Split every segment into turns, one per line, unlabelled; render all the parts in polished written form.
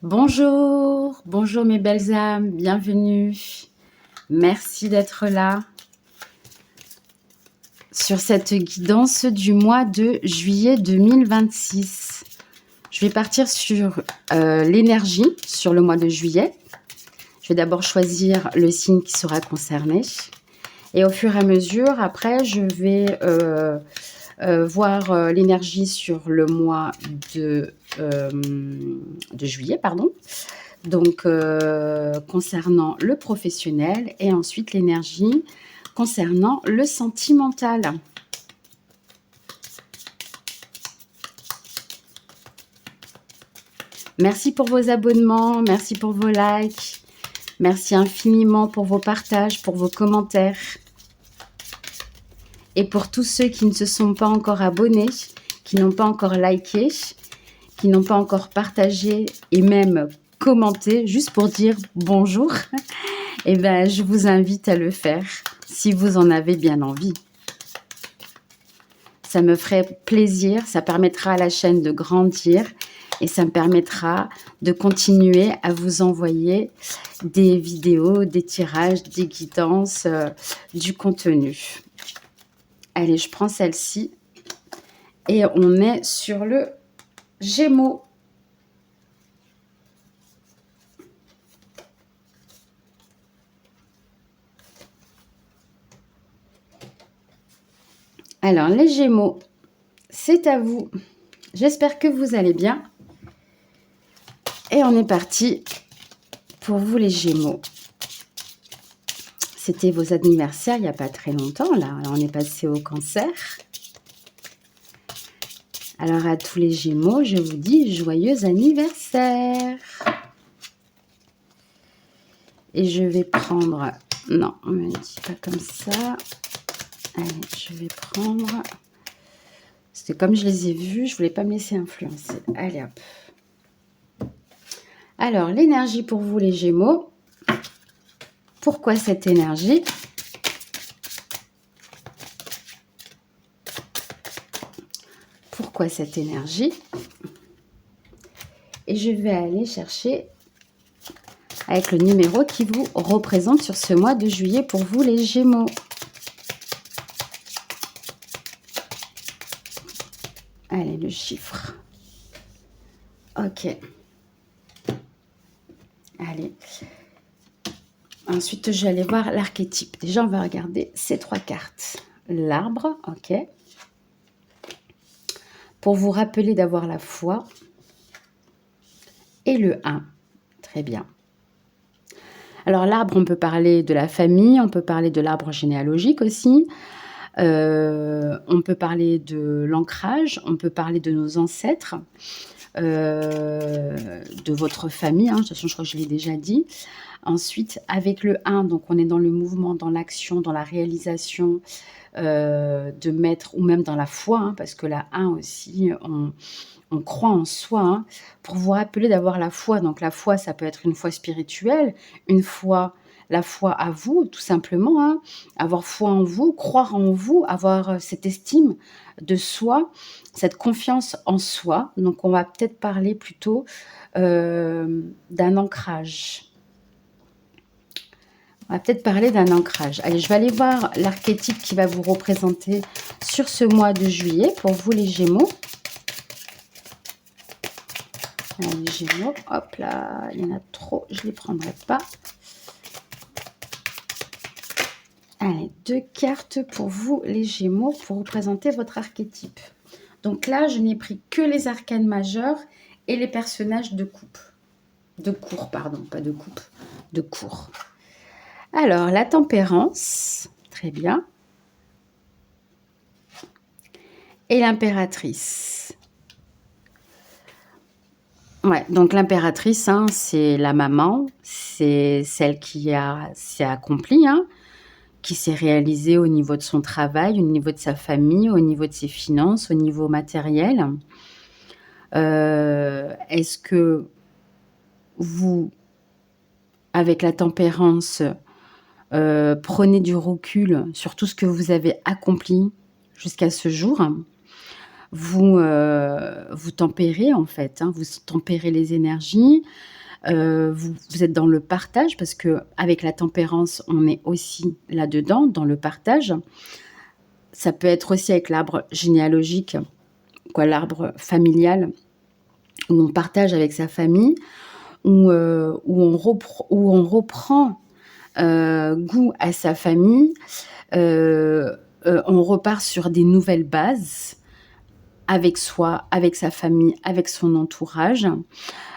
Bonjour, bonjour mes belles âmes, bienvenue. Merci d'être là sur cette guidance du mois de juillet 2026. Je vais partir sur l'énergie sur le mois de juillet. Je vais d'abord choisir le signe qui sera concerné. Et au fur et à mesure, après, je vais voir l'énergie sur le mois de juillet, pardon. Donc, concernant le professionnel et ensuite l'énergie concernant le sentimental. Merci pour vos abonnements, merci pour vos likes, merci infiniment pour vos partages, pour vos commentaires. Et pour tous ceux qui ne se sont pas encore abonnés, qui n'ont pas encore liké, qui n'ont pas encore partagé et même commenté, juste pour dire bonjour, eh bien, je vous invite à le faire si vous en avez bien envie. Ça me ferait plaisir, ça permettra à la chaîne de grandir et ça me permettra de continuer à vous envoyer des vidéos, des tirages, des guidances, du contenu. Allez, je prends celle-ci et on est sur le Gémeaux. Alors, les Gémeaux, c'est à vous. J'espère que vous allez bien. Et on est parti pour vous, les Gémeaux. C'était vos anniversaires il n'y a pas très longtemps, là. Alors, on est passé au Cancer. Alors, à tous les Gémeaux, je vous dis joyeux anniversaire. Et je vais prendre... Non, on ne me dit pas comme ça. Allez, je vais prendre... C'était comme je les ai vus, je ne voulais pas me laisser influencer. Allez, hop. Alors, l'énergie pour vous, les Gémeaux. Pourquoi cette énergie ? Pourquoi cette énergie ? Et je vais aller chercher avec le numéro qui vous représente sur ce mois de juillet pour vous, les Gémeaux. Allez, le chiffre. Ok. Allez. Ensuite, je vais aller voir l'archétype. Déjà, on va regarder ces trois cartes. L'arbre, ok. Pour vous rappeler d'avoir la foi. Et le 1. Très bien. Alors, l'arbre, on peut parler de la famille, on peut parler de l'arbre généalogique aussi. On peut parler de l'ancrage, on peut parler de nos ancêtres, de votre famille, hein, de toute façon, je crois que je l'ai déjà dit. Ensuite, avec le 1, donc on est dans le mouvement, dans l'action, dans la réalisation, de mettre, ou même dans la foi, hein, parce que la 1 aussi, on croit en soi, hein, pour vous rappeler d'avoir la foi. Donc la foi, ça peut être une foi spirituelle, une foi, la foi à vous, tout simplement, hein, avoir foi en vous, croire en vous, avoir cette estime de soi, cette confiance en soi. Donc on va peut-être parler plutôt d'un ancrage. On va peut-être parler d'un ancrage. Allez, je vais aller voir l'archétype qui va vous représenter sur ce mois de juillet pour vous, les Gémeaux. Allez, les Gémeaux, hop là, il y en a trop, je ne les prendrai pas. Allez, 2 cartes pour vous, les Gémeaux, pour représenter votre archétype. Donc là, je n'ai pris que les arcanes majeurs et les personnages de coupe. De cour, pardon, pas de coupe, de cour. Alors, la tempérance, très bien. Et l'impératrice. Ouais, donc l'impératrice, hein, c'est la maman, c'est celle qui s'est accomplie, hein, qui s'est réalisée au niveau de son travail, au niveau de sa famille, au niveau de ses finances, au niveau matériel. Est-ce que vous, avec la tempérance, prenez du recul sur tout ce que vous avez accompli jusqu'à ce jour, vous tempérez en fait, hein, vous tempérez les énergies, vous êtes dans le partage parce qu'avec la tempérance, on est aussi là-dedans, dans le partage. Ça peut être aussi avec l'arbre généalogique, quoi, l'arbre familial où on partage avec sa famille, où on reprend, goût à sa famille, on repart sur des nouvelles bases avec soi, avec sa famille, avec son entourage,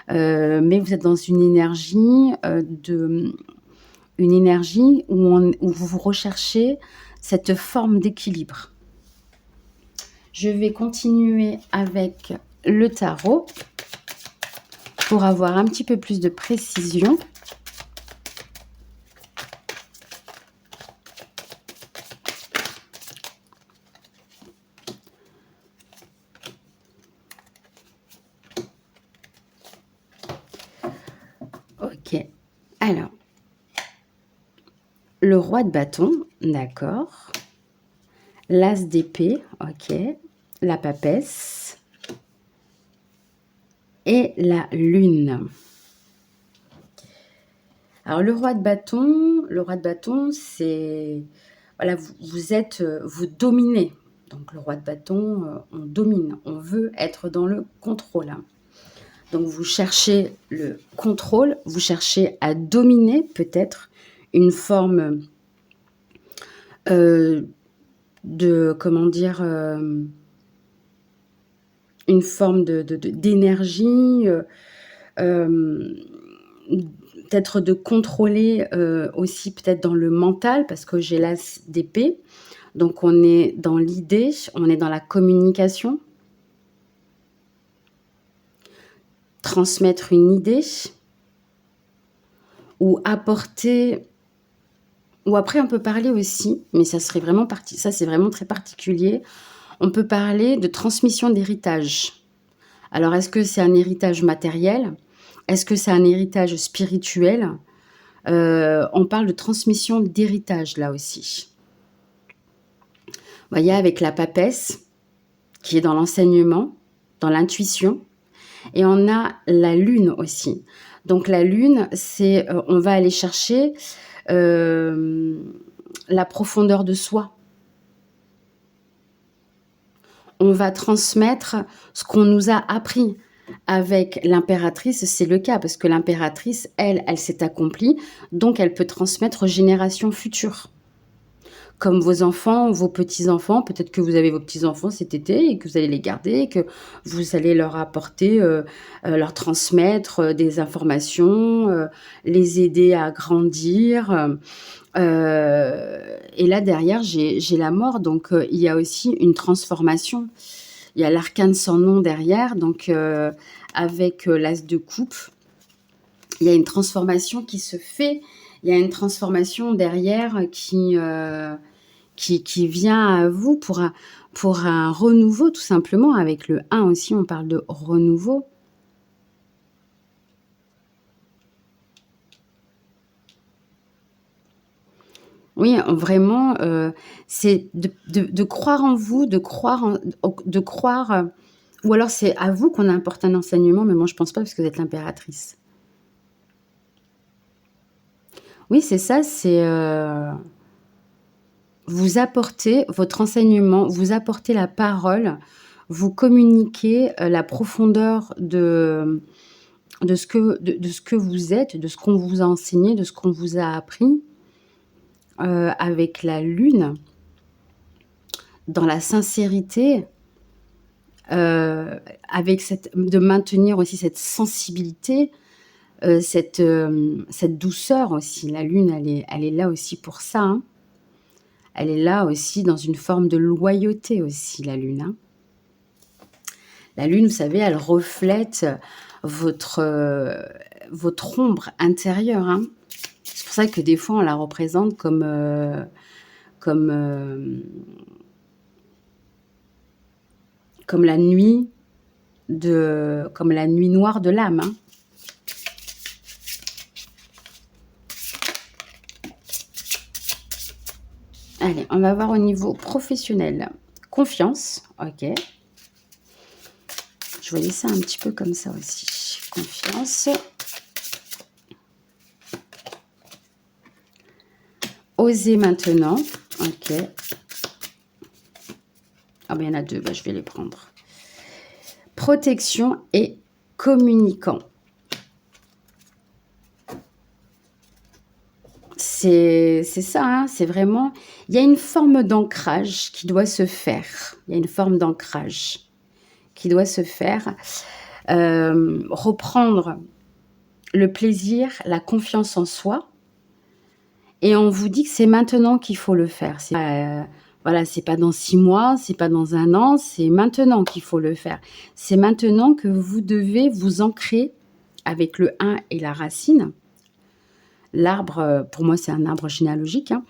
mais vous êtes dans une énergie où vous recherchez cette forme d'équilibre. Je vais continuer avec le tarot pour avoir un petit peu plus de précision. OK. Alors, le roi de bâton, d'accord. L'as d'épée, OK. La papesse et la lune. Alors le roi de bâton, c'est voilà, vous dominez. Donc le roi de bâton, on domine, on veut être dans le contrôle, hein. Donc vous cherchez le contrôle, vous cherchez à dominer peut-être une forme, de comment dire? Une forme d'énergie, hem, peut-être de contrôler, aussi peut-être dans le mental parce que j'ai l'as d'épée. Donc on est dans l'idée, on est dans la communication. Transmettre une idée ou apporter ou après on peut parler aussi, mais ça serait vraiment ça c'est vraiment très particulier. On peut parler de transmission d'héritage. Alors est-ce que c'est un héritage matériel? Est-ce que c'est un héritage spirituel? On parle de transmission d'héritage là aussi. Vous voyez avec la papesse, qui est dans l'enseignement, dans l'intuition et on a la lune aussi. Donc la lune, c'est, on va aller chercher, la profondeur de soi. On va transmettre ce qu'on nous a appris. Avec l'impératrice, c'est le cas parce que l'impératrice, elle s'est accomplie, donc elle peut transmettre aux générations futures. Comme vos enfants, vos petits-enfants, peut-être que vous avez vos petits-enfants cet été et que vous allez les garder et que vous allez leur apporter, leur transmettre, des informations, les aider à grandir, et là derrière j'ai la mort donc il y a aussi une transformation. Il y a l'arcane sans nom derrière donc avec, l'as de coupe, il y a une transformation qui se fait. Il y a une transformation derrière qui vient à vous pour un renouveau tout simplement. Avec le 1 aussi, on parle de renouveau. Oui, vraiment, c'est de croire en vous, de croire, ou alors c'est à vous qu'on apporte un enseignement, mais moi je pense pas parce que vous êtes l'impératrice. Oui, c'est ça, c'est, vous apportez votre enseignement, vous apportez la parole, vous communiquez, la profondeur de ce que vous êtes, de ce qu'on vous a enseigné, de ce qu'on vous a appris, avec la lune, dans la sincérité, avec de maintenir aussi cette sensibilité, cette douceur aussi. La lune, elle est là aussi pour ça, hein. Elle est là aussi dans une forme de loyauté aussi, la lune, hein. La lune, vous savez, elle reflète votre ombre intérieure, hein. C'est pour ça que des fois, on la représente comme, comme la nuit comme la nuit noire de l'âme, hein. Allez, on va voir au niveau professionnel. Confiance, OK. Je voyais ça un petit peu comme ça aussi. Confiance. Osez maintenant. Ok. Ah ben il y en a deux, ben, je vais les prendre. Protection et communicant. C'est ça, hein, c'est vraiment... Il y a une forme d'ancrage qui doit se faire. Il y a une forme d'ancrage qui doit se faire. Reprendre le plaisir, la confiance en soi. Et on vous dit que c'est maintenant qu'il faut le faire. Voilà, c'est pas dans 6 mois, c'est pas dans 1 an, c'est maintenant qu'il faut le faire. C'est maintenant que vous devez vous ancrer avec le 1 et la racine. L'arbre, pour moi, c'est un arbre généalogique, hein.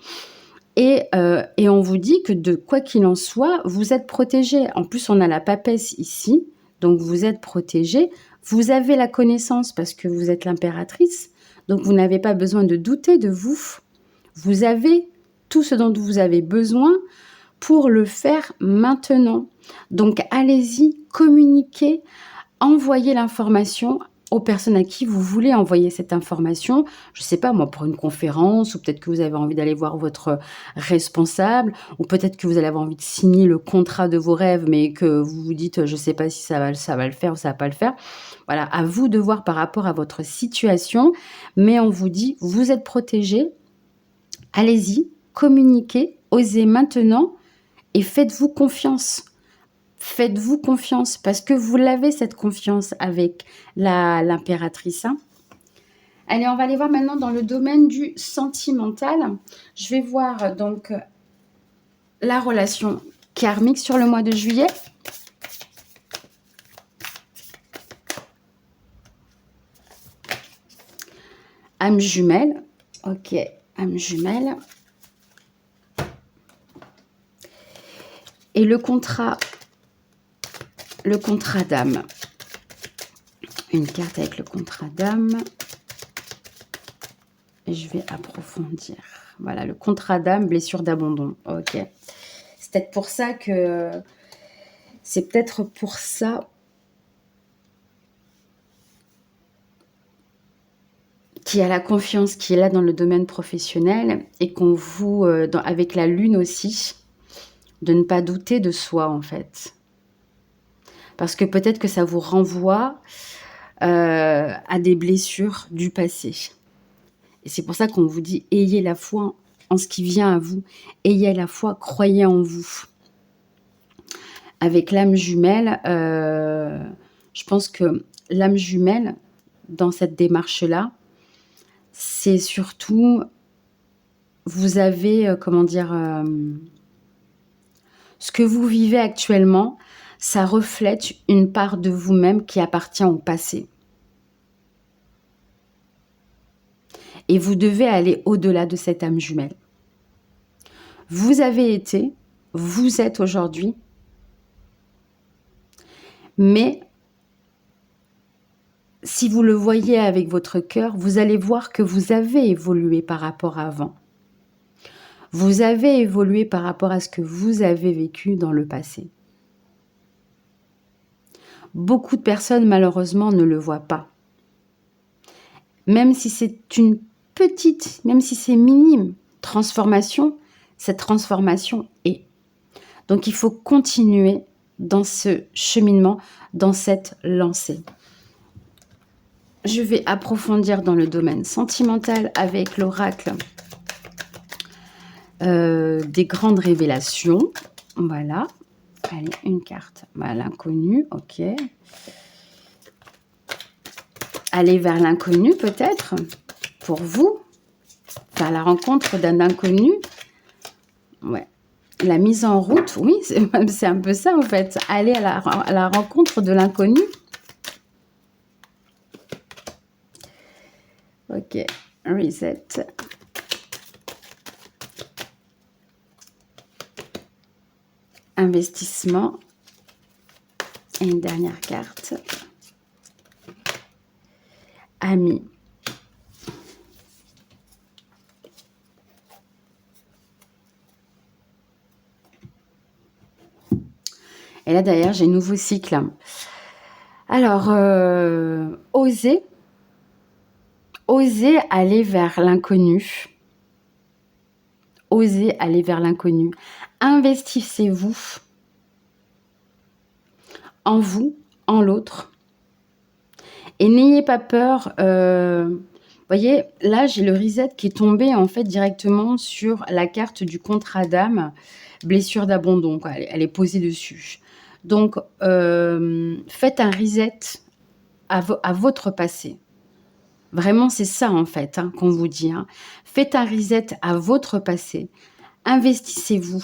Et on vous dit que de quoi qu'il en soit, vous êtes protégé. En plus, on a la papesse ici, donc vous êtes protégé. Vous avez la connaissance parce que vous êtes l'impératrice, donc vous n'avez pas besoin de douter de vous. Vous avez tout ce dont vous avez besoin pour le faire maintenant. Donc allez-y, communiquez, envoyez l'information aux personnes à qui vous voulez envoyer cette information. Je ne sais pas, moi, pour une conférence, ou peut-être que vous avez envie d'aller voir votre responsable, ou peut-être que vous allez avoir envie de signer le contrat de vos rêves, mais que vous vous dites, je ne sais pas si ça va le faire ou ça ne va pas le faire. Voilà, à vous de voir par rapport à votre situation, mais on vous dit, vous êtes protégé, allez-y, communiquez, osez maintenant et faites-vous confiance. Faites-vous confiance parce que vous l'avez cette confiance avec l'impératrice. Hein. Allez, on va aller voir maintenant dans le domaine du sentimental. Je vais voir donc la relation karmique sur le mois de juillet. Âme jumelle. Ok, âme jumelle. Et le contrat d'âme. Une carte avec le contrat d'âme. Et je vais approfondir. Voilà, le contrat d'âme, blessure d'abandon. Ok. C'est peut-être pour ça que... C'est peut-être pour ça qu'il y a la confiance qui est là dans le domaine professionnel et qu'on vous, avec la lune aussi, de ne pas douter de soi en fait. Parce que peut-être que ça vous renvoie à des blessures du passé. Et c'est pour ça qu'on vous dit, ayez la foi en ce qui vient à vous. Ayez la foi, croyez en vous. Avec l'âme jumelle, je pense que l'âme jumelle, dans cette démarche-là, c'est surtout, vous avez, comment dire, ce que vous vivez actuellement, ça reflète une part de vous-même qui appartient au passé. Et vous devez aller au-delà de cette âme jumelle. Vous avez été, vous êtes aujourd'hui, mais si vous le voyez avec votre cœur, vous allez voir que vous avez évolué par rapport à avant. Vous avez évolué par rapport à ce que vous avez vécu dans le passé. Beaucoup de personnes, malheureusement, ne le voient pas. Même si c'est une petite, même si c'est minime transformation, cette transformation est. Donc, il faut continuer dans ce cheminement, dans cette lancée. Je vais approfondir dans le domaine sentimental avec l'oracle des grandes révélations. Voilà. Allez, une carte. Voilà, l'inconnu, ok. Aller vers l'inconnu peut-être, pour vous. Faire la rencontre d'un inconnu. Ouais. La mise en route, oui, c'est un peu ça en fait. Aller à la rencontre de l'inconnu. Ok, reset. Investissement. Et une dernière carte. Ami. Et là, derrière, j'ai un nouveau cycle. Alors, osez aller vers l'inconnu. Osez aller vers l'inconnu. Investissez-vous en vous, en l'autre. Et n'ayez pas peur. Voyez, là, j'ai le reset qui est tombé en fait directement sur la carte du contrat d'âme, blessure d'abandon. Elle est posée dessus. Donc, faites un reset à votre passé. Vraiment, c'est ça en fait qu'on vous dit. Faites un reset à votre passé. Investissez-vous.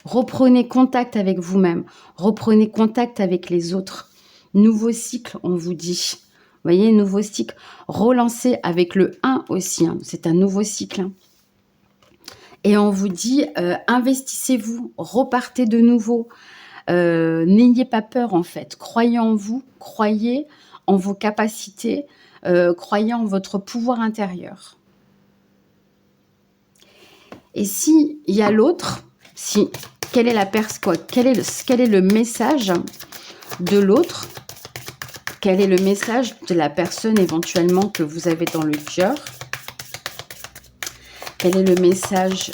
Reprenez contact avec vous-même. Reprenez contact avec les autres. Nouveau cycle, on vous dit. Vous voyez, nouveau cycle. Relancez avec le 1 aussi. C'est un nouveau cycle. Et on vous dit, investissez-vous. Repartez de nouveau. N'ayez pas peur en fait. Croyez en vous. Croyez en vos capacités. Croyez en votre pouvoir intérieur. Et s'il y a l'autre, quel est le message de l'autre? Quel est le message de la personne éventuellement que vous avez dans le cœur? Quel est le message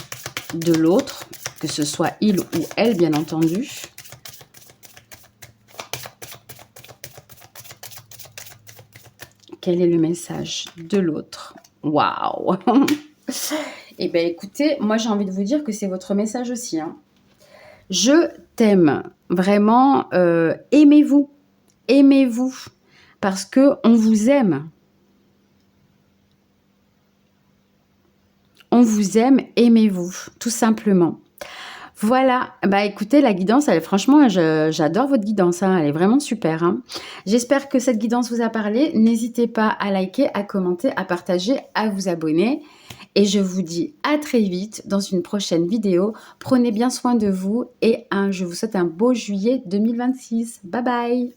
de l'autre, que ce soit il ou elle, bien entendu? Quel est le message de l'autre? Waouh! Eh bien, écoutez, moi, j'ai envie de vous dire que c'est votre message aussi. Je t'aime. Vraiment, aimez-vous. Aimez-vous. Parce qu'on vous aime. On vous aime, aimez-vous. Tout simplement. Voilà, bah écoutez, la guidance, franchement, j'adore votre guidance, elle est vraiment super. J'espère que cette guidance vous a parlé. N'hésitez pas à liker, à commenter, à partager, à vous abonner. Et je vous dis à très vite dans une prochaine vidéo. Prenez bien soin de vous et je vous souhaite un beau juillet 2026. Bye bye!